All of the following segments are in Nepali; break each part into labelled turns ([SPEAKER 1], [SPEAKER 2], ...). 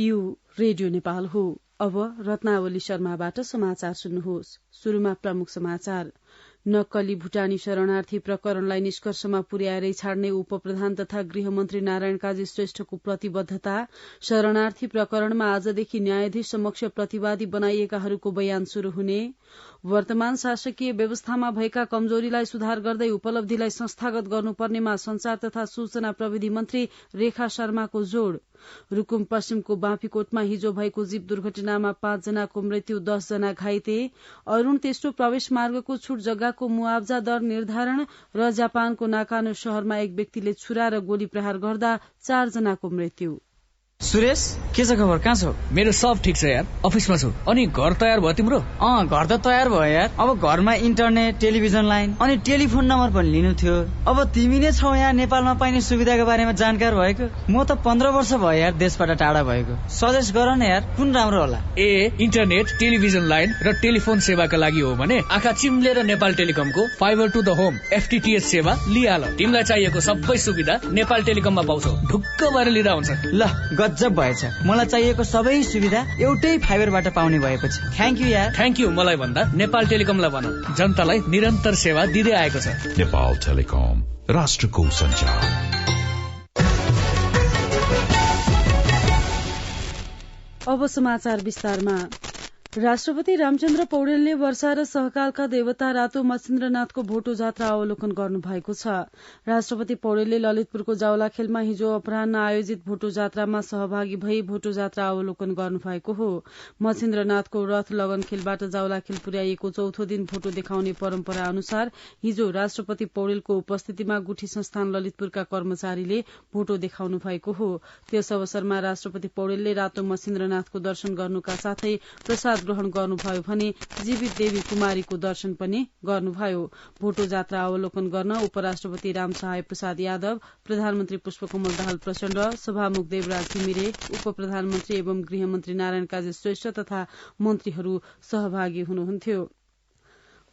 [SPEAKER 1] यो रेडियो नेपाल हो। अब रत्नावली शर्माबाट समाचार सुन्नुहोस्। सुरुमा प्रमुख समाचार। नक्कली भुटानी शरणार्थी प्रकरणलाई निष्कर्षमा पुर्याएरै छाड्ने उपप्रधान तथा गृहमन्त्री नारायण काजी श्रेष्ठको प्रतिबद्धता। शरणार्थी प्रकरणमा आजदेखि न्यायाधीश समक्ष प्रतिवादी बनाइएकाहरूको बयान शुरू हुने। वर्तमान शासकीय व्यवस्थामा भएका कमजोरीलाई सुधार गर्दै उपलब्धिलाई संस्थागत गर्नुपर्नेमा संचार तथा सूचना प्रविधि मन्त्री रेखा शर्माको जोड़। रुकुम पश्चिमको बाँफीकोटमा हिजो भएको जीप दुर्घटनामा 5 जनाको मृत्यु, 10 जना घाइते। अरूण तेस्रो प्रवेश मार्गको छुट जग्गाको मुआवजा दर निर्धारण र जापानको नाकानो शहरमा एक व्यक्तिले छुरा र गोली प्रहार गर्दा 4 जनाको मृत्यु।
[SPEAKER 2] सुरेश, के छ खबर? कहाँ छौ?
[SPEAKER 3] मेरो सब ठिक छ यार, अफिसमा छु। अनि घर तयार भयो तिम्रो?
[SPEAKER 2] घर त तयार भयो यार। अब घरमा इन्टरनेट, टेलिभिजन लाइन अनि टेलिफोन नम्बर पनि लिनु थियो। अब तिमी नै छौ यहाँ नेपालमा पाइने सुविधाको बारेमा जानकार भएको। म त 15 वर्ष भयो यार देशबाट टाढा भएको। सजेस्ट गर न यार, कुन राम्रो होला?
[SPEAKER 3] इन्टरनेट, टेलिभिजन लाइन र टेलिफोन सेवाका लागि हो भने आँखा चिम्लेर नेपाल टेलिकमको fibre to the home FTTH सेवा लिहाल। तिमीलाई चाहिएको सबै सुविधा नेपाल टेलिकममा पाउँछौ। ढुक्क भएर लिँदा हुन्छ।
[SPEAKER 2] ल गजब भएछ, मलाई चाहिएको सबै सुविधा एउटै फाइबरबाट पाउने भएपछि। थ्याङ्क यू यार।
[SPEAKER 3] थ्याङ्क यू मलाई भन्दा नेपाल टेलिकमलाई भन, जनतालाई निरन्तर सेवा दिँदै आएको छ।
[SPEAKER 4] नेपाल टेलिकम, राष्ट्रको सञ्चार।
[SPEAKER 1] अब समाचार विस्तारमा। राष्ट्रपति रामचन्द्र पौडेलले वर्षा र सहकालका देवता रातो मच्छिन्द्रनाथको भोटो जात्रा अवलोकन गर्नुभएको छ। राष्ट्रपति पौडेलले ललितपुरको जावलाखेलमा हिजो अपराह्न आयोजित भोटो जात्रामा सहभागी भई भोटो जात्रा अवलोकन गर्नुभएको हो। मच्छिन्द्रनाथको रथ लगनखेलबाट जावलाखेल पुर्याइएको चौथो दिन भोटो देखाउने परम्परा अनुसार हिजो राष्ट्रपति पौडेलको उपस्थितिमा गुठी संस्थान ललितपुरका कर्मचारीले भोटो देखाउनु भएको हो। त्यस अवसरमा राष्ट्रपति पौडेलले रातो मच्छिन्द्रनाथको दर्शन गर्नुका साथै प्रसाद ग्रहण गर्नुभयो भने जीवित देवी कुमारीको दर्शन पनि गर्नुभयो। भोटो जात्रा अवलोकन गर्न उपराष्ट्रपति रामसहाय प्रसाद यादव, प्रधानमन्त्री पुष्पकमल दाहाल प्रचण्ड, सभामुख देवराज घिमिरे, उपप्रधानमन्त्री एवं गृहमन्त्री नारायण काजी श्रेष्ठ तथा मन्त्रीहरू सहभागी हुनुहुन्थ्यो।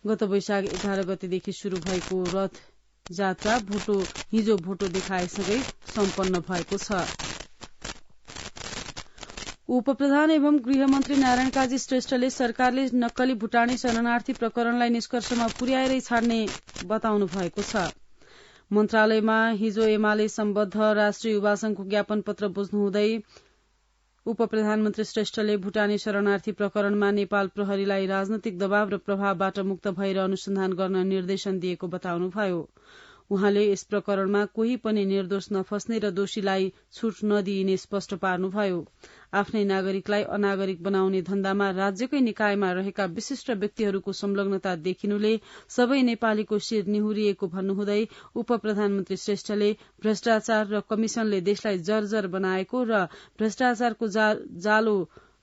[SPEAKER 1] गत वैशाख 11 गतेदेखि शुरू भएको रथ जात्रा हिजो भोटो देखाएसँगै सम्पन्न भएको छ। उपप्रधान एवं गृहमन्त्री नारायण काजी श्रेष्ठले सरकारले नक्कली भुटानी शरणार्थी प्रकरणलाई निष्कर्षमा पुर्याएरै छाड्ने बताउनु भएको छ। मन्त्रालयमा हिजो एमाले सम्बद्ध राष्ट्रिय युवा संघको ज्ञापन पत्र बुझ्नुहुँदै उपप्रधानमन्त्री श्रेष्ठले भुटानी शरणार्थी प्रकरणमा नेपाल प्रहरीलाई राजनैतिक दबाव र प्रभावबाट मुक्त भएर अनुसन्धान गर्न निर्देशन दिएको बताउनुभयो। उहाँले यस प्रकरणमा कोही पनि निर्दोष नफस्ने र दोषीलाई छुट नदिइने स्पष्ट पार्नुभयो। आफ्नै नागरिकलाई अनागरिक बनाउने धन्दामा राज्यकै निकायमा रहेका विशिष्ट व्यक्तिहरूको संलग्नता देखिनुले सबै नेपालीको शिर निहुरिएको भन्नुहुँदै उपप्रधानमन्त्री श्रेष्ठले भ्रष्टाचार र कमिशनले देशलाई जर्जर बनाएको र भ्रष्टाचारको जालो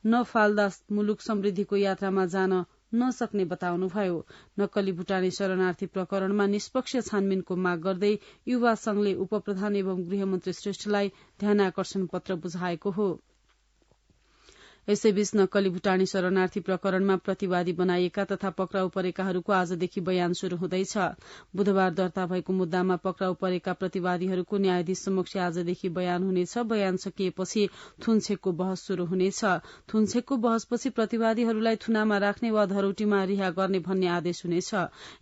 [SPEAKER 1] नफाल्दा मुलुक समृद्धिको यात्रामा जान नसक्ने बताउनुभयो। नक्कली भुटानी शरणार्थी प्रकरणमा निष्पक्ष छानबिनको माग गर्दै युवा संघले उपप्रधान एवं गृहमन्त्री श्रेष्ठलाई ध्यानाकर्षण पत्र बुझाएको हो। यसैबीच नक्कली भुटानी शरणार्थी प्रकरणमा प्रतिवादी बनाइएका तथा पक्राउ परेकाहरूको आजदेखि बयान शुरू हुँदैछ। बुधबार दर्ता भएको मुद्दामा पक्राउ परेका प्रतिवादीहरूको न्यायाधीश समक्ष आजदेखि बयान हुनेछ। बयान सकिएपछि थुनछेकको बहस शुरू हुनेछ। थुनछेकको बहसपछि प्रतिवादीहरूलाई थुनामा राख्ने वा धरौटीमा रिहा गर्ने भन्ने आदेश हुनेछ।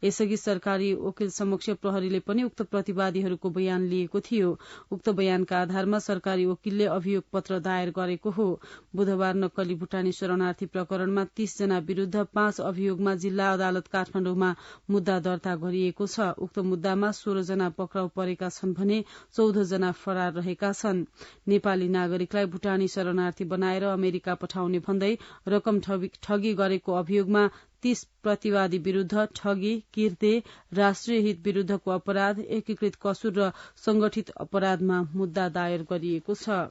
[SPEAKER 1] यसअघि सरकारी वकिल समक्ष प्रहरीले पनि उक्त प्रतिवादीहरूको बयान लिएको थियो। उक्त बयानका आधारमा सरकारी वकिलले अभियोग पत्र दायर गरेको हो। बुधबार नक्कली भुटानी शरणार्थी प्रकरणमा 30 जना विरूद्ध 5 अभियोगमा जिल्ला अदालत काठमाडौँमा मुद्दा दर्ता गरिएको छ। उक्त मुद्दामा 16 जना पक्राउ परेका छन् भने 14 जना फरार रहेका छन्। नेपाली नागरिकलाई भुटानी शरणार्थी बनाएर अमेरिका पठाउने भन्दै रकम ठगी गरेको अभियोगमा 30 प्रतिवादी विरूद्ध ठगी, किर्ते, राष्ट्रिय हित विरूद्धको अपराध, एकीकृत कसुर र संगठित अपराधमा मुद्दा दायर गरिएको छ।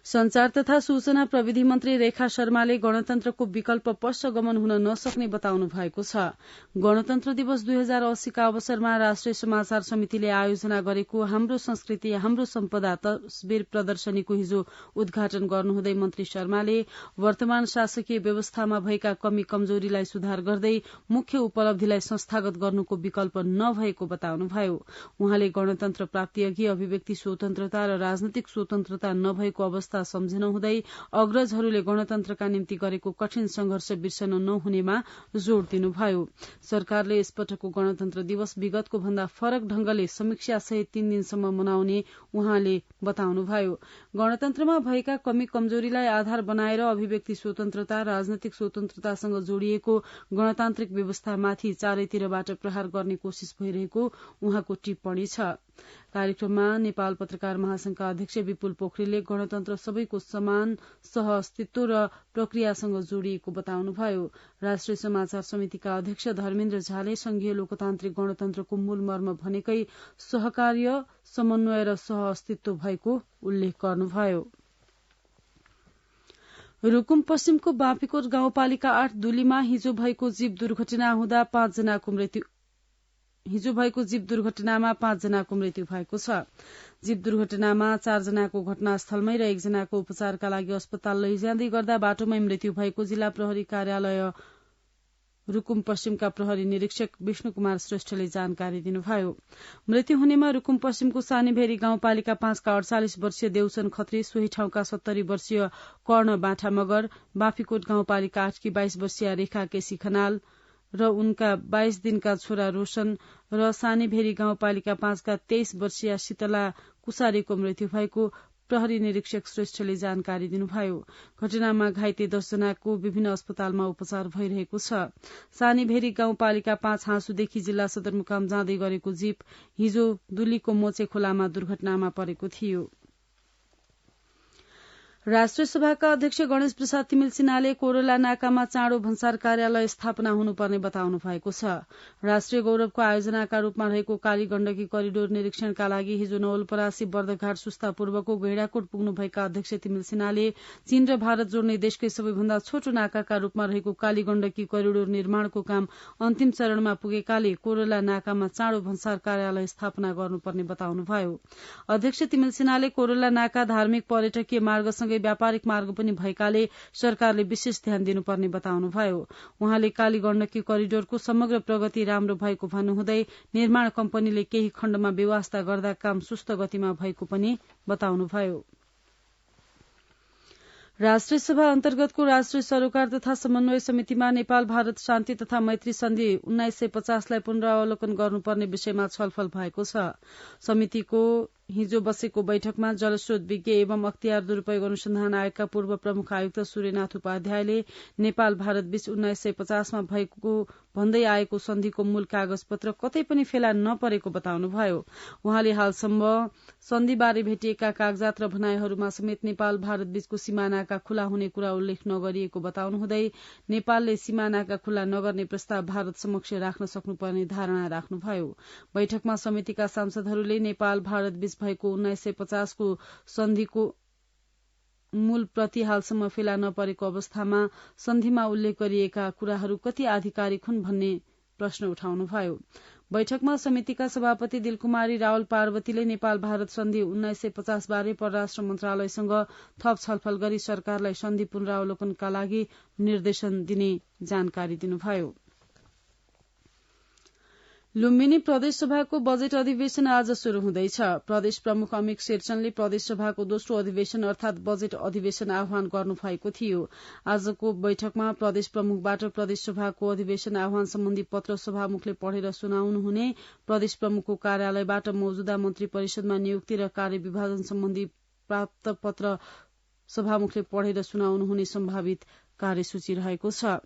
[SPEAKER 1] संचार तथा सूचना प्रविधि मन्त्री रेखा शर्माले गणतन्त्रको विकल्प पश्चगमन हुन नसक्ने बताउनु भएको छ। गणतन्त्र दिवस 2080 का अवसरमा राष्ट्रिय समाचार समितिले आयोजना गरेको हाम्रो संस्कृति हाम्रो सम्पदा तस्बिर प्रदर्शनीको हिजो उद्घाटन गर्नुहुँदै मन्त्री शर्माले वर्तमान शासकीय व्यवस्थामा भएका कमी कमजोरीलाई सुधार गर्दै मुख्य उपलब्धिलाई संस्थागत गर्नुको विकल्प नभएको बताउनुभयो। उहाँले गणतन्त्र प्राप्तिअघि अभिव्यक्ति स्वतन्त्रता र राजनैतिक स्वतन्त्रता नभएको अवस्था सम्झिन हुँदै अग्रजहरूले गणतन्त्रका निम्ति गरेको कठिन संघर्ष बिर्सन नहुनेमा जोड़ दिनुभयो। सरकारले यसपटकको गणतन्त्र दिवस विगतको भन्दा फरक ढंगले समीक्षा सहित 3 दिनसम्म मनाउने उहाँले बताउनुभयो। गणतन्त्रमा भएका कमी कमजोरीलाई आधार बनाएर अभिव्यक्ति स्वतन्त्रता राजनैतिक स्वतन्त्रतासँग जोडिएको गणतान्त्रिक व्यवस्थामाथि चारैतिरबाट प्रहार गर्ने कोशिश भइरहेको उहाँको टिप्पणी छ। कार्यक्रममा नेपाल पत्रकार महासंघका अध्यक्ष विपुल पोखरेलले गणतन्त्र सबैको समान सह अस्तित्व र प्रक्रियासँग जोडिएको बताउनुभयो। राष्ट्रिय समाचार समितिका अध्यक्ष धर्मेन्द्र झाले संघीय लोकतान्त्रिक गणतन्त्रको मूल मर्म भनेकै सहकार्य समन्वय र सह अस्तित्व भएको उल्लेख गर्नुभयो। रुकुम पश्चिमको बाँफीकोट गाउँपालिका 8 दुलीमा हिजो भएको जीव दुर्घटनामा 5 जनाको मृत्यु भएको छ। जीव दुर्घटनामा 4 जनाको घटनास्थलमै र 1 जनाको उपचारका लागि अस्पताल लैजाँदै गर्दा बाटोमै मृत्यु भएको जिल्ला प्रहरी कार्यालय रुकुम पश्चिमका प्रहरी निरीक्षक विष्णु कुमार श्रेष्ठले जानकारी दिनुभयो। मृत्यु हुनेमा रुकुम पश्चिमको सानीभेरी गाउँपालिका 5 का 48 वर्षीय देउसन खत्री, सोही ठाउँका 70 वर्षीय कर्ण बाठा मगर, बाँफीकोट गाउँपालिका 8 की 22 वर्षीय रेखा केसी खनाल र उनका 22 दिनका छोरा रोशन र सानीभेरी गाउँपालिका 5 का 23 वर्षीय शीतला कुसारीको मृत्यु भएको प्रहरी निरीक्षक श्रेष्ठले जानकारी दिनुभयो। घटनामा घाइते 10 जनाको विभिन्न अस्पतालमा उपचार भइरहेको छ। सानीभेरी गाउँपालिका 5 हाँसुदेखि जिल्ला सदरमुकाम जाँदै गरेको जीप हिजो दुलीको मोचे खोलामा दुर्घटनामा परेको थियो। राष्ट्रिय सभाका अध्यक्ष गणेश प्रसाद तिमिल सिन्हाले कोरोला नाकामा चाँडो भन्सार कार्यालय स्थापना हुनुपर्ने बताउनु भएको छ। राष्ट्रिय गौरवको आयोजनाका रूपमा रहेको काली गण्डकी करिडोर निरीक्षणका लागि हिजो नवलपरासी बर्दघाट सुस्ता पूर्वको गैंडाकोट पुग्नुभएका अध्यक्ष तिमिल सिन्हाले चीन र भारत जोड्ने देशकै सबैभन्दा छोटो नाकाका रूपमा रहेको काली गण्डकी करिडोर निर्माणको काम अन्तिम चरणमा पुगेकाले कोरोला नाकामा चाँडो भन्सार कार्यालय स्थापना गर्नुपर्ने बताउनुभयो। अध्यक्ष तिमिल सिन्हाले कोरोला नाका धार्मिक पर्यटकीय मार्गसँग व्यापारिक मार्ग पनि भएकाले सरकारले विशेष ध्यान दिनुपर्ने बताउनुभयो। उहाँले काली गण्डकी करिडोरको समग्र प्रगति राम्रो भएको भन्नुहुँदै निर्माण कम्पनीले केही खण्डमा व्यवस्था गर्दा काम सुस्त गतिमा भएको पनि बताउनुभयो। राष्ट्रिय सभा अन्तर्गतको राष्ट्रिय सरोकार तथा समन्वय समितिमा नेपाल भारत शान्ति तथा मैत्री सन्धि 1950 लाई पुनरावलोकन गर्नुपर्ने विषयमा छलफल भएको छ। समितिको हिजो बसेको बैठकमा जलस्रोत विज्ञ एवं अख्तियार दुरूपयोग अनुसन्धान आयोगका पूर्व प्रमुख आयुक्त सूर्यनाथ उपाध्यायले नेपाल भारत बीच 1950 मा भएको भन्दै आएको सन्धिको मूल कागज पत्र कतै पनि फेला नपरेको बताउनुभयो। उहाँले हालसम्म सन्धिबारे भेटिएका कागजात र भनाईहरूमा समेत नेपाल भारत बीचको सीमानाका खुला हुने कुरा उल्लेख नगरिएको बताउनुहुँदै नेपालले सीमानाका खुला नगर्ने प्रस्ताव भारत समक्ष राख्न सक्नुपर्ने धारणा राख्नुभयो। बैठकमा समितिका सांसदहरूले नेपाल भारत बीच भएको 1950 को सन्धिको मूल प्रति हालसम्म फेला नपरेको अवस्थामा सन्धिमा उल्लेख गरिएका कुराहरू कति आधिकारिक हुन् भन्ने प्रश्न उठाउनुभयो। बैठकमा समितिका सभापति दिलकुमारी रावल पार्वतीले नेपाल भारत सन्धि 1950 बारे परराष्ट्र मन्त्रालयसँग थप छलफल गरी सरकारलाई सन्धि पुनरावलोकनका लागि निर्देशन दिने जानकारी दिनुभयो। लुम्बिनी प्रदेश सभाको बजेट अधिवेशन आज शुरू हुँदैछ। प्रदेश प्रमुख अमिक शेरचनले प्रदेश सभाको दोस्रो अधिवेशन अर्थात बजेट अधिवेशन आह्वान गर्नुभएको थियो। आजको बैठकमा प्रदेश प्रमुखबाट प्रदेश सभाको अधिवेशन आह्वान सम्बन्धी पत्र सभामुखले पढेर सुनाउनुहुने, प्रदेश प्रमुखको कार्यालयबाट मौजूदा मन्त्री परिषदमा नियुक्ति र कार्यविभाजन सम्बन्धी प्राप्त पत्र सभामुखले पढेर सुनाउनुहुने सम्भावित कार्यसूची रहेको छ।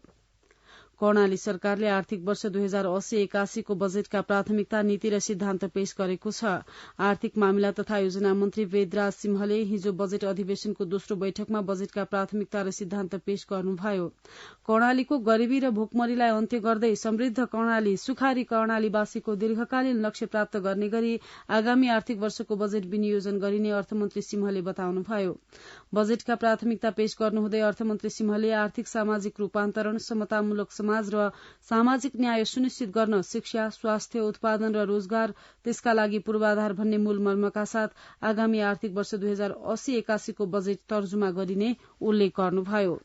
[SPEAKER 1] कर्णाली सरकारले आर्थिक वर्ष 2080-81 को बजेटका प्राथमिकता नीति र सिद्धान्त पेश गरेको छ। आर्थिक मामिला तथा योजना मन्त्री वेदराज सिंहले हिजो बजेट अधिवेशनको दोस्रो बैठकमा बजेटका प्राथमिकता र सिद्धान्त पेश गर्नुभयो। कर्णालीको गरीबी र भोकमरीलाई अन्त्य गर्दै समृद्ध कर्णाली सुखारी कर्णालीवासीको दीर्घकालीन लक्ष्य प्राप्त गर्ने गरी आगामी आर्थिक वर्षको बजेट विनियोजन गरिने अर्थमन्त्री सिंहले बताउनुभयो। बजेटका प्राथमिकता पेश गर्नुहुँदै अर्थमन्त्री सिंहले आर्थिक सामाजिक रूपान्तरण, समतामूलक समाज र सामाजिक न्याय सुनिश्चित गर्न शिक्षा, स्वास्थ्य, उत्पादन र रोजगार, त्यसका लागि पूर्वाधार भन्ने मूल मर्मका साथ आगामी आर्थिक वर्ष 2080-81 को बजेट तर्जुमा गरिने उल्लेख गर्नुभयो।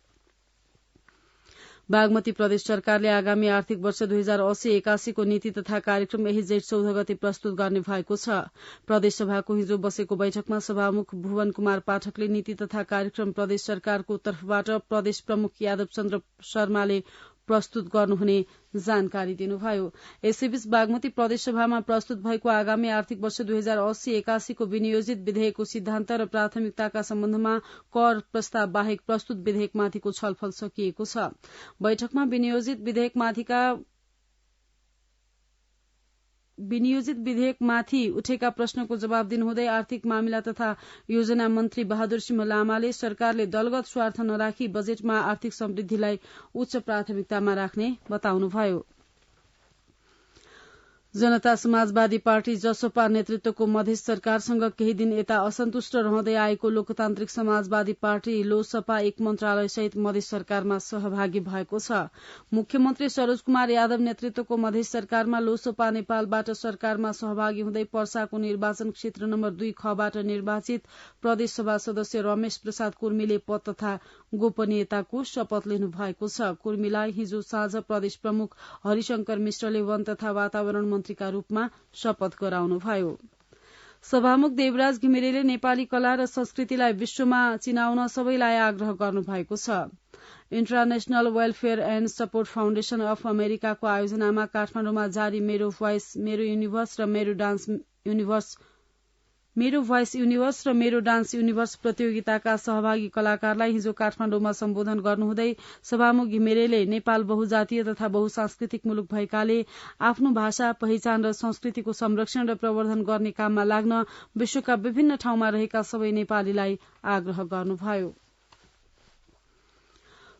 [SPEAKER 1] बागमती प्रदेश सरकारले आगामी आर्थिक वर्ष 2080-81 को नीति तथा कार्यक्रम यही जेठ 14 गते प्रस्तुत गर्ने भएको छ। प्रदेश सभाको हिजो बसेको बैठकमा सभामुख भुवन कुमार पाठकले नीति तथा कार्यक्रम प्रदेश सरकारको तर्फबाट प्रदेश प्रमुख यादव चन्द्र शर्माले प्रस्तुत गर्नुहुने जानकारी दिनुभयो। यसैबीच बागमती प्रदेश सभामा प्रस्तुत भएको आगामी आर्थिक वर्ष 2080-81 को विनियोजित विधेयकको सिद्धान्त र प्राथमिकताका सम्बन्धमा कर प्रस्ताव बाहेक प्रस्तुत विधेयकमाथिको छलफल सकिएको छ। बैठकमा विनियोजित विधेयकमाथि उठेका प्रश्नको जवाब दिनुहुँदै आर्थिक मामिला तथा योजना मन्त्री बहादुर सिंह लामाले सरकारले दलगत स्वार्थ नराखी बजेटमा आर्थिक समृद्धिलाई उच्च प्राथमिकतामा राख्ने बताउनुभयो। जनता समाजवादी पार्टी जसपा नेतृत्वको मधेस सरकारसँग केही दिन यता असन्तुष्ट रहँदै आएको लोकतान्त्रिक समाजवादी पार्टी लोसपा एक मन्त्रालय सहित मधेस सरकारमा सहभागी भएको छ। मुख्यमन्त्री सरोज कुमार यादव नेतृत्वको मधेस सरकारमा लोसपा नेपालबाट सरकारमा सहभागी हुँदै पर्साको निर्वाचन क्षेत्र नम्बर 2 खबाट निर्वाचित प्रदेशसभा सदस्य रमेश प्रसाद कुर्मीले पद तथा गोपनीयताको शपथ लिनु भएको छ। कुर्मीलाई हिजो साँझ प्रदेश प्रमुख हरिशंकर मिश्रले वन तथा वातावरण मन्त्रीका रूपमा शपथ गराउनुभयो। सभामुख देवराज घिमिरेले नेपाली कला र संस्कृतिलाई विश्वमा चिनाउन सबैलाई आग्रह गर्नुभएको छ। International welfare and support foundation of अमेरिकाको आयोजनामा काठमाडौँमा जारी मेरो भोइस मेरो युनिभर्स र मेरो डान्स युनिभर्स प्रतियोगिताका सहभागी कलाकारलाई हिजो काठमाडौँमा सम्बोधन गर्नुहुँदै सभामुख घिमिरेले नेपाल बहुजातीय तथा बहुसांस्कृतिक मुलुक भएकाले आफ्नो भाषा, पहिचान र संस्कृतिको संरक्षण र प्रवर्धन गर्ने काममा लाग्न विश्वका विभिन्न ठाउँमा रहेका सबै नेपालीलाई आग्रह गर्नुभयो।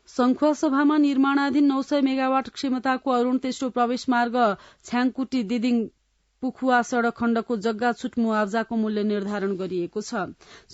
[SPEAKER 1] संखुवा सभामा निर्माणाधीन 900 मेगावाट क्षमताको अरूण तेस्रो प्रवेश मार्ग छ्याङकुटी दिदिङ पुखुवा सड़क खण्डको जग्गा छुट मुआवजाको मूल्य निर्धारण गरिएको छ।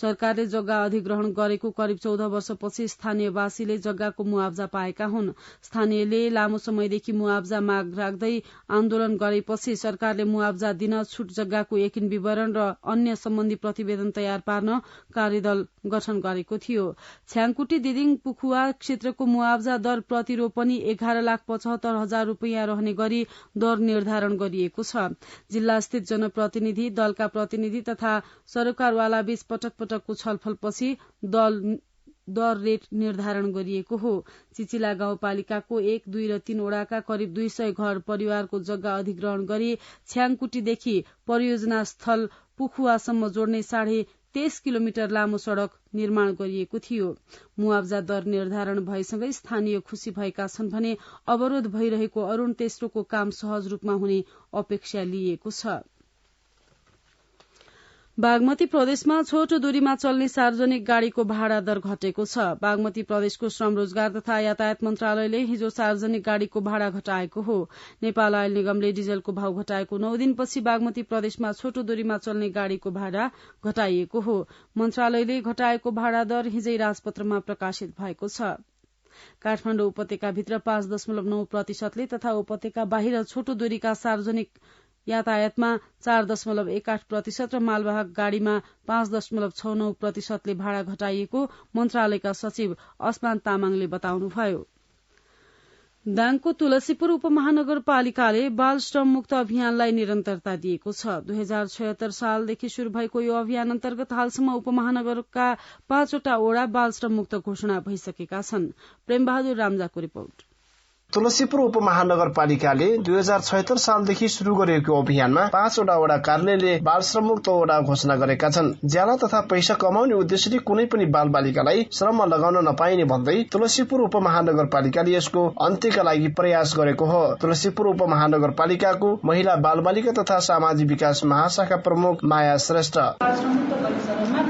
[SPEAKER 1] सरकारले जग्गा अधिग्रहण गरेको करिब 14 वर्षपछि स्थानीयवासीले जग्गाको मुआवजा पाएका हुन्। स्थानीयले लामो समयदेखि मुआवजा माग राख्दै आन्दोलन गरेपछि सरकारले मुआवजा दिन छुट जग्गाको यकिन विवरण र अन्य सम्बन्धी प्रतिवेदन तयार पार्न कार्यदल गठन गरेको थियो। छ्याङकुटी दिदिङ पुखुवा क्षेत्रको मुआवजा दर प्रतिरोपनी 11,75,000 रूपियाँ रहने गरी दर निर्धारण गरिएको छ। जिल्ला स्थित जनप्रतिनिधि दलका प्रतिनिधि तथा सरोकारवाला बीच पटक पटकको छलफलपछि दर रेट निर्धारण गरिएको हो। चिचिला गाउँपालिकाको 1, 2 र 3 वडाका करिब 200 घर परिवारको जग्गा अधिग्रहण गरी छ्याङकुटीदेखि परियोजना स्थल पुखुवासम्म जोड्ने 23.5 किलोमिटर लामो सड़क निर्माण गरिएको थियो। मुआवजा दर निर्धारण भएसँगै स्थानीय खुशी भएका छन् भने अवरोध भइरहेको अरूण तेस्रोको काम सहज रूपमा हुने अपेक्षा लिइएको छ। बागमती प्रदेशमा छोटो दूरीमा चल्ने सार्वजनिक गाड़ीको भाड़ा दर घटेको छ। बागमती प्रदेशको श्रम रोजगार तथा यातायात मन्त्रालयले हिजो सार्वजनिक गाड़ीको भाड़ा घटाएको हो। नेपाल आयल निगमले डिजलको भाव घटाएको 9 दिनपछि बागमती प्रदेशमा छोटो दूरीमा चल्ने गाड़ीको भाड़ा घटाइएको हो। मन्त्रालयले घटाएको भाड़ा दर हिजै राजपत्रमा प्रकाशित भएको छ। काठमाडौँ उपत्यकाभित्र 5.9% तथा उपत्यका बाहिर छोटो दूरीका सार्वजनिक यातायातमा 4.18% र मालवाहक गाड़ीमा 5.69% भाड़ा घटाइएको मन्त्रालयका सचिव असमान तामाङले बताउनुभयो। दाङको तुलसीपुर उपमहानगरपालिकाले बाल श्रम मुक्त अभियानलाई निरन्तरता दिएको छ। 2076 सालदेखि शुरू भएको यो अभियान अन्तर्गत हालसम्म उपमहानगरका 5 वटा ओडा बाल श्रम मुक्त घोषणा भइसकेका छन्। प्रेमबहादुर रामजाको रिपोर्ट।
[SPEAKER 5] तुलसीपुर उपमहानगरपालिकाले 2076 सालदेखि शुरू गरेको अभियानमा 5 वटा कार्यालयले बाल श्रम मुक्त वडा घोषणा गरेका छन्। ज्याला तथा पैसा कमाउने उद्देश्यले कुनै पनि बाल बालिकालाई श्रममा लगाउन नपाइने भन्दै तुलसीपुर उपमहानगरपालिकाले यसको अन्त्यका लागि प्रयास गरेको हो। तुलसीपुर उपमहानगरपालिकाको महिला बाल बालिका तथा सामाजिक विकास महाशाखा प्रमुख माया श्रेष्ठ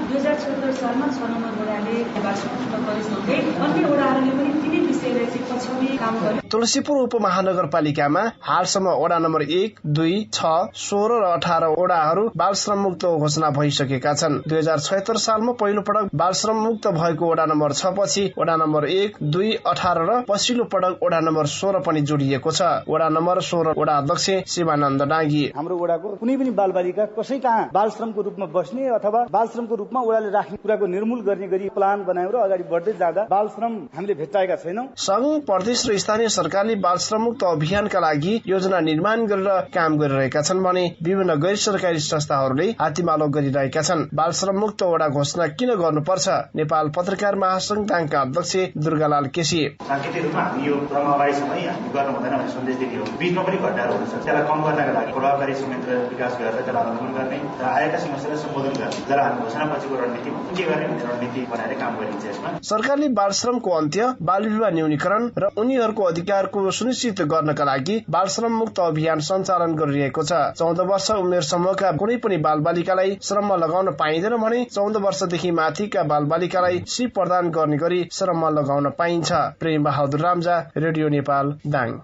[SPEAKER 6] 2076 सालमा 6 नम्बर वडाले बाल श्रम मुक्त गरेसँगै अन्य वडाहरूले पनि तिनै विषयलाई चाहिँ पछ्याउने काम गर्यो।
[SPEAKER 5] तुलसीपुर उपमहानगरपालिकामा हालसम्म वडा नम्बर 1, 2, 6, 16 र 18 वडाहरू बाल श्रम मुक्त घोषणा भइसकेका छन्। 2076 सालमा पहिलो पटक बाल श्रम मुक्त भएको वडा नम्बर 6 पछि वडा नम्बर 1, 2, 18 र पछिल्लो पटक वडा नम्बर 16 पनि जोडिएको छ। वडा नम्बर 16 वडा अध्यक्ष शिवानन्द डाँगी,
[SPEAKER 7] हाम्रो वडाको कुनै पनि बाल बालिका कसै कहाँ बाल श्रमको रूपमा बस्ने अथवा बाल श्रमको रूपमा वडाले राख्ने कुराको निर्मूल गर्ने गरी प्लान बनाएर अगाडि बढ्दै जाँदा बाल श्रम हामीले भेट्टाएका छैनौं।
[SPEAKER 5] संघ, प्रदेश र स्थानीय सरकारले बाल श्रम मुक्त अभियानका लागि योजना निर्माण गरेर काम गरिरहेका छन् भने विभिन्न गैर सरकारी संस्थाहरूले हातीमालो गरिरहेका छन्। बाल श्रम मुक्त वडा घोषणा किन गर्नुपर्छ? नेपाल पत्रकार महासंघ दाङका अध्यक्ष दुर्गालाल केसी,
[SPEAKER 8] सांकेतिक रूपमा हामी यो प्रभावकारीसँगै हामी गर्नु हुँदैन भन्ने सन्देश दिएको हो। बीचमा पनि घटनाहरू हुन्छ, त्यसलाई कम गर्नका लागि प्रभावकारी संयन्त्र विकास गरेर त्यसलाई अनुकूल गर्ने र आएका समस्यालाई सम्बोधन गर्ने, जसलाई हामी घोषणा पछिको रणनीति के गर्ने भन्ने रणनीति बनाएर काम गरिन्छ। यसमा
[SPEAKER 5] सरकारले बाल श्रमको अन्त्य, बाल विवाह न्यूनीकरण र उनीहरूको अधिकारको सुनिश्चित गर्नका लागि बाल श्रम मुक्त अभियान सञ्चालन गरिरहेको छ। 14 वर्ष उमेर समूहका कुनै पनि बाल बालिकालाई श्रममा लगाउन पाइँदैन भने 14 वर्षदेखि माथिका बाल बालिकालाई सिप प्रदान गर्ने गरी श्रममा लगाउन पाइन्छ। प्रेम बहादुर रामजा, रेडियो नेपाल, दाङ।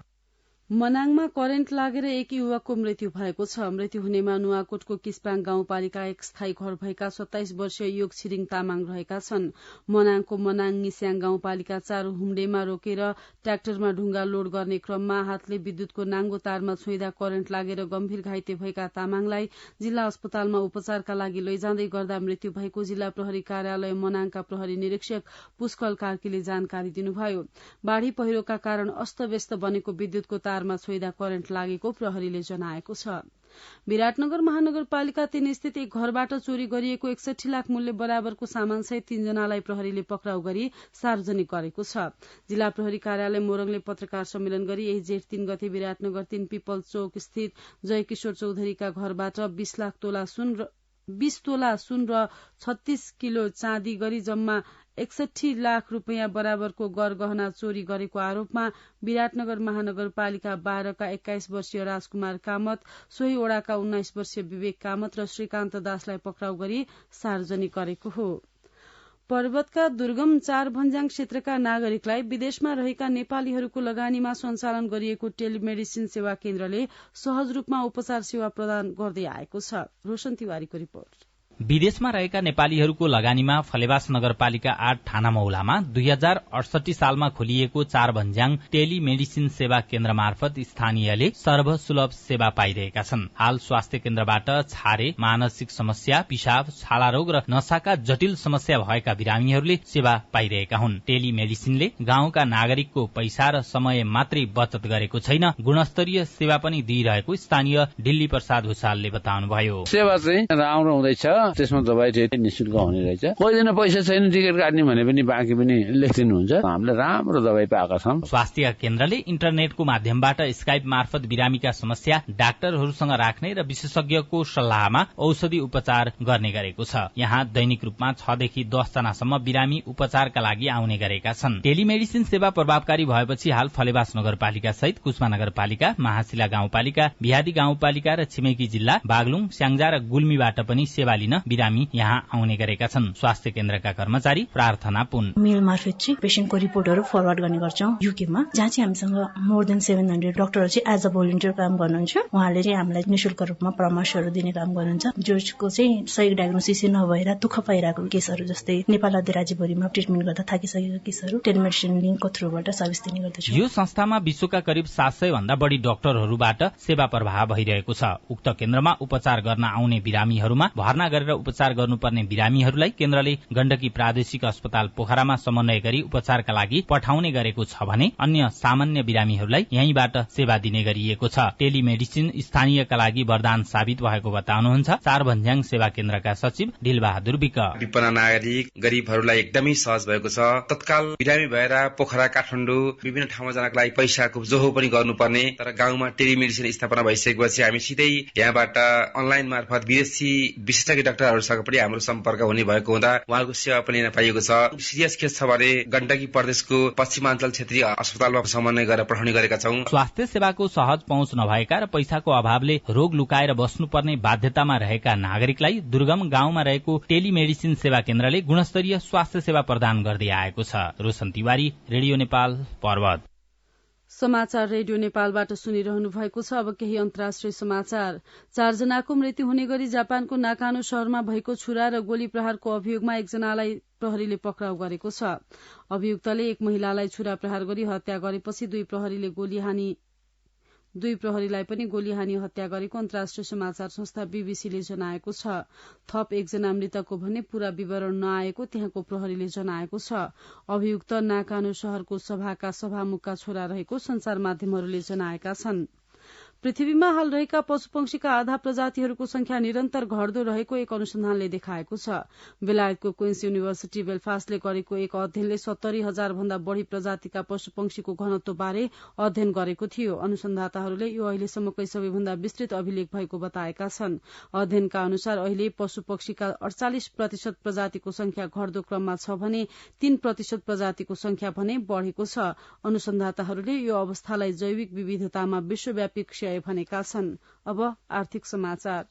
[SPEAKER 1] मनाङमा करेन्ट लागेर एक युवकको मृत्यु भएको छ। मृत्यु हुनेमा नुवाकोटको किस्पाङ गाउँपालिका एक स्थायी घर भएका 27 वर्षीय योग छिरिङ तामाङ रहेका छन्। मनाङको मनाङ निस्याङ गाउँपालिका 4 हुम्डेमा रोकेर ट्र्याक्टरमा ढुङ्गा लोड गर्ने क्रममा हातले विद्युतको नाङ्गो तारमा छुइँदा करेन्ट लागेर गम्भीर घाइते भएका तामाङलाई जिल्ला अस्पतालमा उपचारका लागि लैजाँदै गर्दा मृत्यु भएको जिल्ला प्रहरी कार्यालय मनाङका प्रहरी निरीक्षक पुष्कल कार्कीले जानकारी दिनुभयो। बाढ़ी पहिरोका कारण अस्तव्यस्त बनेको विद्युतको तारमा छोइदा करेन्ट लागेको प्रहरीले जनाएको छ। विराटनगर महानगरपालिका 3 स्थित एक घरबाट चोरी गरिएको 61 लाख मूल्य बराबरको सामानसहित 3 जनालाई प्रहरीले पक्राउ गरी सार्वजनिक गरेको छ। जिल्ला प्रहरी कार्यालय मोरङले पत्रकार सम्मेलन गरी यही जेठ 3 गते विराटनगर 3 पिपल चौक स्थित जयकिशोर चौधरीका घरबाट 20 तोला सुन र 36 किलो चाँदी गरी जम्मा 61 लाख रुपियाँ बराबरको गरगहना चोरी गरेको आरोपमा विराटनगर महानगरपालिका 12 का 21 वर्षीय राजकुमार कामत, सोही ओडाका 19 वर्षीय विवेक कामत र श्रीकान्त दासलाई पक्राउ गरी सार्वजनिक गरेको हो। पर्वतका दुर्गम 4 भन्ज्याङ क्षेत्रका नागरिकलाई विदेशमा रहेका नेपालीहरूको लगानीमा सञ्चालन गरिएको टेलिमेडिसिन सेवा केन्द्रले सहज रूपमा उपचार सेवा प्रदान गर्दै आएको छ। रोशन तिवारीको रिपोर्ट।
[SPEAKER 9] विदेशमा रहेका नेपालीहरूको लगानीमा फलेवास नगरपालिका 8 ठाना मौलामा 2068 सालमा खोलिएको 4 भन्ज्याङ टेलिमेडिसिन सेवा केन्द्र मार्फत स्थानीयले सर्वसुलभ सेवा पाइरहेका छन्। हाल स्वास्थ्य केन्द्रबाट छारे, मानसिक समस्या, पिसाब, छाला रोग र नसाका जटिल समस्या भएका बिरामीहरूले सेवा पाइरहेका हुन्। टेलिमेडिसिनले गाउँका नागरिकको पैसा र समय मात्रै बचत गरेको छैन, गुणस्तरीय सेवा पनि दिइरहेको स्थानीय दिल्ली प्रसाद भुसालले बताउनुभयो।
[SPEAKER 10] सेवा चाहिँ राम्रो हुँदैछ, त्यसमा दबाई चाहिँ निशुल्क हुने रहेछ। कोही दिन पैसा छैन टिकट काट्ने भने पनि बाँकी पनि लेखिदिनुहुन्छ। हामीले राम्रो दबाई पाएका छौं।
[SPEAKER 9] स्वास्थ्य केन्द्रले इन्टरनेटको माध्यमबाट स्काइप मार्फत बिरामीका समस्या डाक्टरहरूसँग राख्ने र विशेषज्ञको सल्लाहमा औषधि उपचार गर्ने गरेको छ। यहाँ दैनिक रूपमा 6 देखि 10 जनासम्म बिरामी उपचारका लागि आउने गरेका छन्। टेलिमेडिसिन सेवा प्रभावकारी भएपछि हाल फलेवास नगरपालिका सहित कुस्मा नगरपालिका, महाशिला गाउँपालिका, बिहादी गाउँपालिका र छिमेकी जिल्ला बागलुङ, स्याङ्जा र गुल्मीबाट पनि सेवा लिन बिरामी यहाँ आउने गरेका छन्। स्वास्थ्य केन्द्रका कर्मचारी प्रार्थना पुन,
[SPEAKER 11] मेल मार्फत चाहिँ पेशेन्टको रिपोर्टहरू फरवर्ड गर्ने गर्छौं युकेमा, जहाँ चाहिँ हामीसँग मोर देन 700 डाक्टरहरू चाहिँ एज अ भोलिन्टियर काम गर्नुहुन्छ। उहाँले चाहिँ हामीलाई निशुल्क रूपमा परामर्शहरू दिने काम गर्नुहुन्छ। जसको चाहिँ सही डायग्नोसिस नभएर दुःख पाइरहेको केसहरू जस्तै नेपाल राज्यभरिमा ट्रिटमेन्ट गर्दा थाकिसकेका केसहरू टेलिमेडिसिन लिङ्कको थ्रुबाट सर्भिस दिने गर्दछ।
[SPEAKER 9] यो संस्थामा विश्वका करिब 700 भन्दा बढी डाक्टरहरूबाट सेवा प्रवाह भइरहेको छ। उक्त केन्द्रमा उपचार गर्न आउने बिरामीहरूमा भर्ना गरेर उपचार गर्नुपर्ने बिरामीहरूलाई केन्द्रले गण्डकी प्रादेशिक अस्पताल पोखरामा समन्वय गरी उपचारका लागि पठाउने गरेको छ भने अन्य सामान्य बिरामीहरूलाई यहीँबाट सेवा दिने गरिएको छ। टेलिमेडिसिन स्थानीयका लागि वरदान साबित भएको बताउनुहुन्छ चारभन्ज्याङ सेवा केन्द्रका सचिव ढिलबहादुर विक।
[SPEAKER 12] विपन्न नागरिक गरिबहरूलाई एकदमै सहज भएको छ। तत्काल बिरामी भएर पोखरा काठमाडौँ विभिन्न ठाउँमा जानको लागि पैसाको जोहो पनि गर्नुपर्ने, तर गाउँमा टेलिमेडिसिन स्थापना भइसकेपछि हामी सिधै यहाँबाट अनलाइन मार्फत विदेशी विशेषज्ञ डाक्टरहरूसँग पनि हाम्रो सम्पर्क हुने भएको हुँदा उहाँको सेवा पनि लिन पाइएको छ। सिरियस केस छ भने गण्डकी प्रदेशको पश्चिमाञ्चल क्षेत्रीय अस्पतालमा समन्वय गरेर पठाउने गरेका छौं।
[SPEAKER 9] स्वास्थ्य सेवाको सहज पहुँच नभएका र पैसाको अभावले रोग लुकाएर बस्नुपर्ने बाध्यतामा रहेका नागरिकलाई दुर्गम गाउँमा रहेको टेलिमेडिसिन सेवा केन्द्रले गुणस्तरीय स्वास्थ्य सेवा प्रदान गर्दै आएको छ। रोशन तिवारी, रेडियो नेपाल, पर्वत।
[SPEAKER 1] समाचार रेडियो नेपालबाट सुनिरहनु भएको छ। अब केही अन्तर्राष्ट्रिय समाचार। 4 जनाको मृत्यु हुने गरी जापानको नाकानो शहरमा भएको छुरा र गोली प्रहारको अभियोगमा एकजनालाई प्रहरीले पक्राउ गरेको छ। अभियुक्तले एक महिलालाई छुरा प्रहार गरी हत्या गरेपछि दुई प्रहरीलाई पनि गोली हानी हत्या गरेको अन्तर्राष्ट्रिय समाचार संस्था बीबीसीले जनाएको छ। थप एकजना मृतकको भने पूरा विवरण नआएको त्यहाँको प्रहरीले जनाएको छ। अभियुक्त नाकानो शहरको सभाका सभामुखका छोरा रहेको संचार माध्यमहरूले जनाएका छन्। पृथ्वीमा हाल रहेका पशुपक्षीका आधा प्रजातिहरूको संख्या निरन्तर घट्दो रहेको एक अनुसन्धानले देखाएको छ। बेलायतको क्वीन्स युनिभर्सिटी बेलफास्टले गरेको एक अध्ययनले 70,000 भन्दा बढ़ी प्रजातिका पशुपक्षीको घनत्व बारे अध्ययन गरेको थियो। अनुसन्धाताहरूले यो अहिलेसम्मकै सबैभन्दा विस्तृत अभिलेख भएको बताएका छन्। अध्ययनका अनुसार अहिले पशुपक्षीका 48% प्रजातिको संख्या घट्दो क्रममा छ भने 3% प्रजातिको संख्या भने बढ़ेको छ। अनुसन्धाताहरूले यो अवस्थालाई जैविक विविधतामा विश्वव्यापी क्षय भनेका छन्। अब आर्थिक समाचार।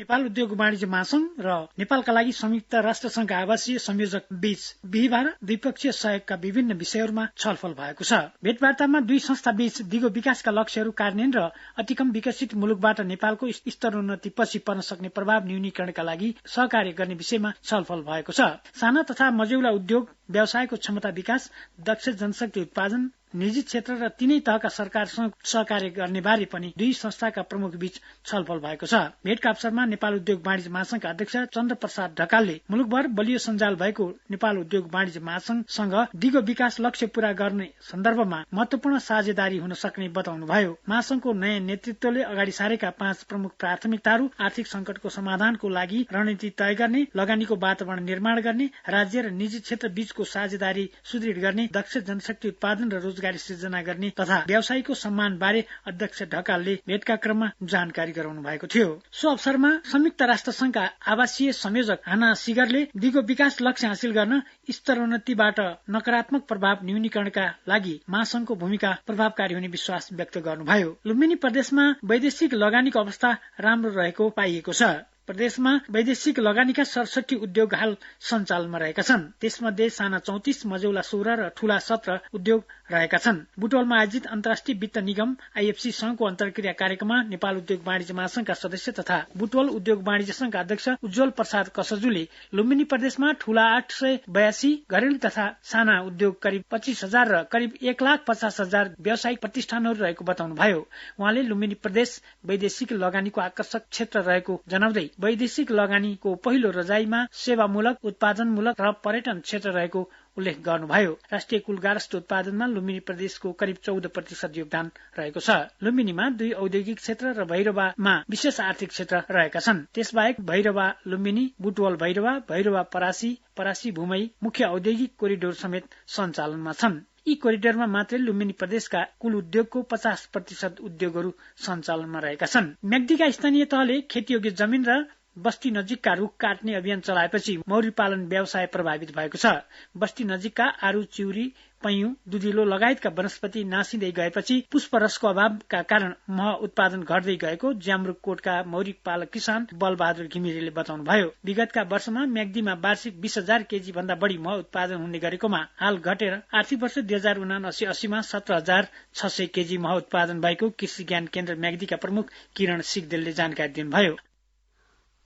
[SPEAKER 13] नेपाल उद्योग वाणिज्य महासंघ र नेपालका लागि संयुक्त राष्ट्रसंघका आवासीय संयोजक बीच बिहिबार द्विपक्षीय सहयोगका विभिन्न विषयहरूमा छलफल भएको छ। भेटवार्तामा दुई संस्था बीच दिगो विकासका लक्ष्यहरू कार्यान्वयन र अति कम विकसित मुलुकबाट नेपालको स्तरोन्नति पछि पर्न सक्ने प्रभाव न्यूनीकरणका लागि सहकार्य गर्ने विषयमा छलफल भएको छ। साना तथा मझौला उद्योग व्यवसायको क्षमता विकास, दक्ष जनशक्ति उत्पादन, निजी क्षेत्र र तीनै तहका सरकारसँग सहकार्य गर्ने बारे पनि दुई संस्थाका प्रमुख बीच छलफल भएको छ। भेटका अवसरमा नेपाल उद्योग वाणिज्य महासंघका अध्यक्ष चन्द्र प्रसाद ढकालले मुलुकभर बलियो सञ्जाल भएको नेपाल उद्योग वाणिज्य महासंघसँग दिगो विकास लक्ष्य पूरा गर्ने सन्दर्भमा महत्वपूर्ण साझेदारी हुन सक्ने बताउनुभयो। महासंघको नयाँ नेतृत्वले अगाडि सारेका 5 प्रमुख प्राथमिकताहरू आर्थिक संकटको समाधानको लागि रणनीति तय गर्ने, लगानीको वातावरण निर्माण गर्ने, राज्य र निजी क्षेत्र बीचको साझेदारी सुदृढ गर्ने, दक्ष जनशक्ति उत्पादन र रोजगारी सृजना गर्ने तथा व्यवसायीको सम्मान बारे अध्यक्ष ढकालले भेटका क्रममा जानकारी गराउनु भएको थियो। सो अवसरमा संयुक्त राष्ट्र संघका आवासीय संयोजक हाना सिगरले दिगो विकास लक्ष्य हासिल गर्न स्तरोन्नतिबाट नकारात्मक प्रभाव न्यूनीकरणका लागि महासंघको भूमिका प्रभावकारी हुने विश्वास व्यक्त गर्नुभयो। लुम्बिनी प्रदेशमा वैदेशिक लगानीको अवस्था राम्रो रहेको पाइएको छ। प्रदेशमा वैदेशिक लगानीका 67 उद्योग हाल सञ्चालनमा रहेका छन्। त्यसमध्ये साना 34, मझौला 16 र ठूला 17 उद्योग रहेका छन्। बुटवलमा आयोजित अन्तर्राष्ट्रिय वित्त निगम आईएफसी संघको अन्तर्क्रिया कार्यक्रममा नेपाल उद्योग वाणिज्य महासंघका सदस्य तथा बुटवल उद्योग वाणिज्य संघका अध्यक्ष उज्जवल प्रसाद कसजुले लुम्बिनी प्रदेशमा ठूला 882, घरेलु तथा साना उद्योग करिब 25,000 र करिब 1,50,000 व्यावसायिक प्रतिष्ठानहरू रहेको बताउनुभयो। उहाँले लुम्बिनी प्रदेश वैदेशिक लगानीको आकर्षक क्षेत्र रहेको जनाउँदै वैदेशिक लगानीको पहिलो रजाईमा सेवामूलक, उत्पादनमूलक र पर्यटन क्षेत्र रहेको उल्लेख गर्नुभयो। राष्ट्रिय कुल गारस्थ उत्पादनमा लुम्बिनी प्रदेशको करिब 14% योगदान रहेको छ। लुम्बिनीमा 2 औद्योगिक क्षेत्र र भैरवामा विशेष आर्थिक क्षेत्र रहेका छन्। त्यसबाहेक भैरवा लुम्बिनी, बुटवल भैरवा, भैरवा परासी, परासी भूमई मुख्य औद्योगिक कोरिडोर समेत सञ्चालनमा छन्। यी कोरिडोरमा मात्रै लुम्बिनी प्रदेशका कुल उद्योगको 50% उद्योगहरू सञ्चालनमा रहेका छन्। म्याग्दीका स्थानीय तहले खेतीयोग्य जमिन र बस्ती नजिकका रुख काट्ने अभियान चलाएपछि मौरी पालन व्यवसाय प्रभावित भएको छ। बस्ती नजिकका आरु, चिउरी, पैयु, दुधिलो लगायतका वनस्पति नासिँदै गएपछि पुष्परसको अभावका कारण मह उत्पादन घट्दै गएको ज्यामरुक कोटका मौरी पालक किसान बलबहादुर घिमिरेले बताउनुभयो। विगतका वर्षमा म्याग्दीमा वार्षिक 20,000 केजी भन्दा बढ़ी मह उत्पादन हुने गरेकोमा हाल घटेर आर्थिक वर्ष 2079-80 मा 17,600 केजी मह उत्पादन भएको कृषि ज्ञान केन्द्र म्याग्दीका प्रमुख किरण सिगदेलले जानकारी दिनुभयो।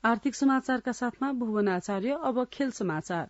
[SPEAKER 1] आर्थिक समाचारका साथमा भुवन आचार्य। अब खेल समाचार।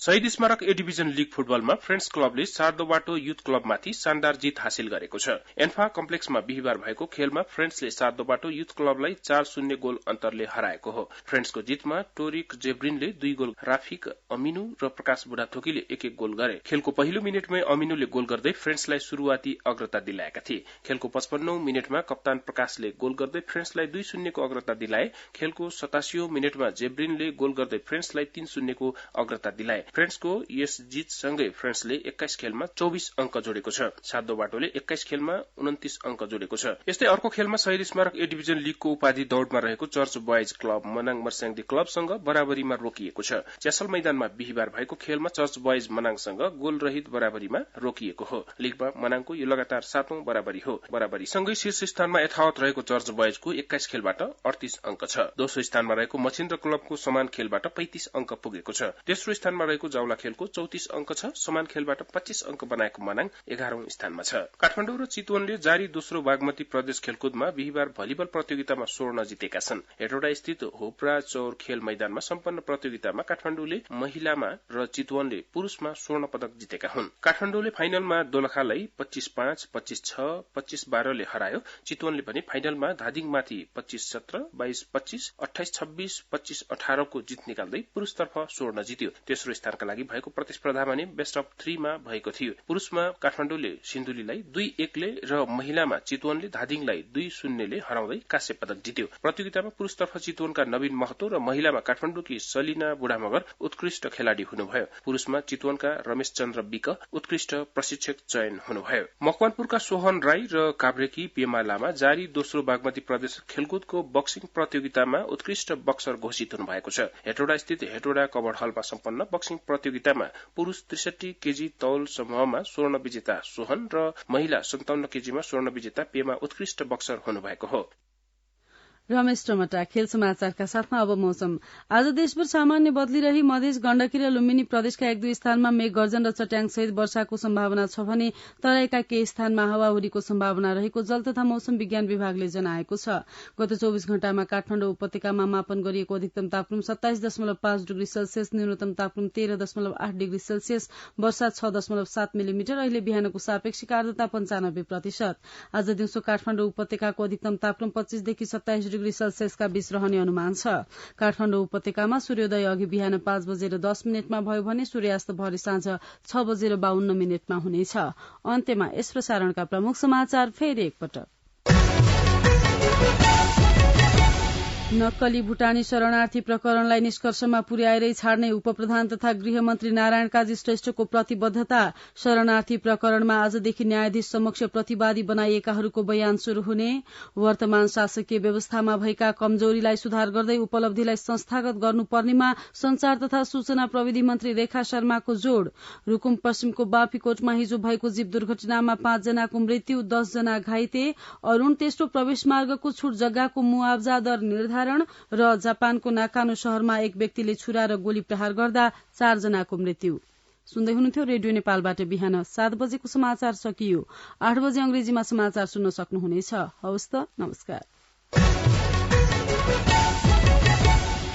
[SPEAKER 14] शहीद स्मारक ए डिभिजन लीग फुटबलमा फ्रेन्ड्स क्लबले सार्दोबाटो युथ क्लबमाथि शानदार जित हासिल गरेको छ। एन्फा कम्प्लेक्समा बिहिबार भएको खेलमा फ्रेन्ड्सले सार्दोबाटो युथ क्लबलाई 4-0 गोल अन्तरले हराएको हो। फ्रेन्ड्सको जितमा टोरिक जेब्रिनले 2 गोल, राफिक अमिनु र प्रकाश बुढाथोकीले 1-1 गोल गरे। खेलको पहिलो मिनेटमै अमिनुले गोल गर्दै फ्रेन्ड्सलाई सुरुवाती अग्रता दिलाएका थिए। खेलको 55औं मिनेटमा कप्तान प्रकाशले गोल गर्दै फ्रेन्ड्सलाई 2-0 को अग्रता दिलाए। खेलको 87औं मिनेटमा जेब्रिनले गोल गर्दै फ्रेन्ड्सलाई 3-0 को अग्रता दिलाए। फ्रेन्ड्सको यस जितसँगै फ्रेन्ड्सले 21 खेलमा 24 अंक जोडेको छ। सार्दोबाटोले 21 खेलमा 29 अंक जोडेको छ। यस्तै अर्को खेलमा शहीद स्मारक ए डिभिजन लीगको उपाधि दौड़मा रहेको church boys club Manang Marsyangdi क्लबसँग बराबरीमा रोकिएको छ। च्यासल मैदानमा बिहिबार भएको खेलमा चर्च बॉयज मनाङसँग गोल रहित बराबरीमा रोकिएको हो। लीगमा मनाङको यो लगातार 7औं बराबरी हो। बराबरीसँगै शीर्ष स्थानमा यथावत रहेको चर्च बॉयजको 21 खेलबाट 38 अंक छ। दोस्रो स्थानमा रहेको मछिन्द्र क्लबको समान खेलबाट 35 अंक पुगेको छ। तेस्रो स्थानमा रहेको जाउला खेलको 34 अंक छ। समान खेलबाट 25 अंक बनाएको मनाङ 11औं स्थानमा छ। काठमाडौँ र चितवनले जारी दोस्रो बागमती प्रदेश खेलकुदमा बिहिबार भलिबल प्रतियोगितामा स्वर्ण जितेका छन्। हेटौडा स्थित होप्रा चौर खेल मैदानमा सम्पन्न प्रतियोगितामा काठमाडौँले महिलामा र चितवनले पुरूषमा स्वर्ण पदक जितेका हुन्। काठमाडौँले फाइनलमा दोलखालाई 25-5, 25-6, 25-12 ले हरायो। चितवनले पनि फाइनलमा धादिङमाथि 25-17, 22-25, 28-26, 25-18 को जित निकाल्दै पुरूषतर्फ स्वर्ण जित्यो। तेस्रो स्थानका लागि भएको प्रतिस्पर्धामा नै बेस्ट अफ 3 मा भएको थियो। पुरूषमा काठमाडौँले सिन्धुलीलाई 2-1 ले र महिलामा चितवनले धादिङलाई 2-0 ले हराउँदै काँस्य पदक जित्यो। प्रतियोगितामा पुरूषतर्फ चितवनका नवीन महतो र महिलामा काठमाडौँकी सलिना बुढामगर उत्कृष्ट खेलाडी हुनुभयो। पुरूषमा चितवनका रमेश चन्द्र विक उत्कृष्ट प्रशिक्षक चयन हुनुभयो। मकवानपुरका सोहन राई र काभ्रेकी पेमा लामा जारी दोस्रो बागमती प्रदेश खेलकुदको बक्सिङ प्रतियोगितामा उत्कृष्ट बक्सर घोषित हुनुभएको छ। हेटौडा स्थित हेटौडा कबड हलमा सम्पन्न बक्सिङ प्रतियोगितामा पुरूष 63 केजी तौल समूहमा स्वर्ण विजेता सोहन र महिला 57 केजीमा स्वर्ण विजेता पेमा उत्कृष्ट बक्सर हुनुभएको हो।
[SPEAKER 1] रमेश टमटा। खेल समाचारका साथमा अब मौसम। आज देशभर सामान्य बदली रही मधेस, गण्डकी र लुम्बिनी प्रदेशका 1-2 स्थानमा मेघ गर्जन र चट्याङ सहित वर्षाको सम्भावना छ भने तराईका केही स्थानमा हावाहुरीको सम्भावना रहेको जल तथा मौसम विज्ञान विभागले जनाएको छ। गत 24 घण्टामा काठमाडौँ उपत्यकामा मापन गरिएको अधिकतम तापक्रम 27.5 डिग्री सेल्सियस, न्यूनतम तापक्रम 13.8 डिग्री सेल्सियस, वर्षा 6.7 मिलिमिटर। अहिले बिहानको सापेक्षिक आर्द्रता 95%। आज दिउँसो काठमाडौँ उपत्यकाको अधिकतम तापक्रम 25 देखि 27 डिग्री सेल्सियसका बीच रहने अनुमान छ। काठमाडौँ उपत्यकामा सूर्योदय अघि बिहान 5:10 भयो भने सूर्यास्त भरे साँझ 6:52 हुनेछ। अन्त्यमा यस प्रसारणका प्रमुख समाचार फेरि एकपटक। नक्कली भूटानी शरणार्थी प्रकरणलाई निष्कर्षमा पुर्याएरै छाड्ने उपप्रधान तथा गृहमन्त्री नारायण काजी श्रेष्ठको प्रतिबद्धता। शरणार्थी प्रकरणमा आजदेखि न्यायाधीश समक्ष प्रतिवादी बनाइएकाहरूको बयान शुरू हुने। वर्तमान शासकीय व्यवस्थामा भएका कमजोरीलाई सुधार गर्दै उपलब्धिलाई संस्थागत गर्नुपर्नेमा संचार तथा सूचना प्रविधि मन्त्री रेखा शर्माको जोड़। रुकुम पश्चिमको बाफीकोटमा हिजो भएको जीव दुर्घटनामा 5 जनाको मृत्यु, 10 जना घाइते। अरूण तेस्रो प्रवेश मार्गको छुट जग्गाको मुआवजा दर निर्धारण र जापानको नाकानो शहरमा एक व्यक्तिले छुरा र गोली प्रहार गर्दा 4 जनाको मृत्यु। सुन्दै हुनुहुन्थ्यो रेडियो नेपालबाट बिहान 7 बजेको समाचार सकियो। 8 बजे अंग्रेजीमा समाचार सुन्न सक्नुहुनेछ। हवस् त, नमस्कार।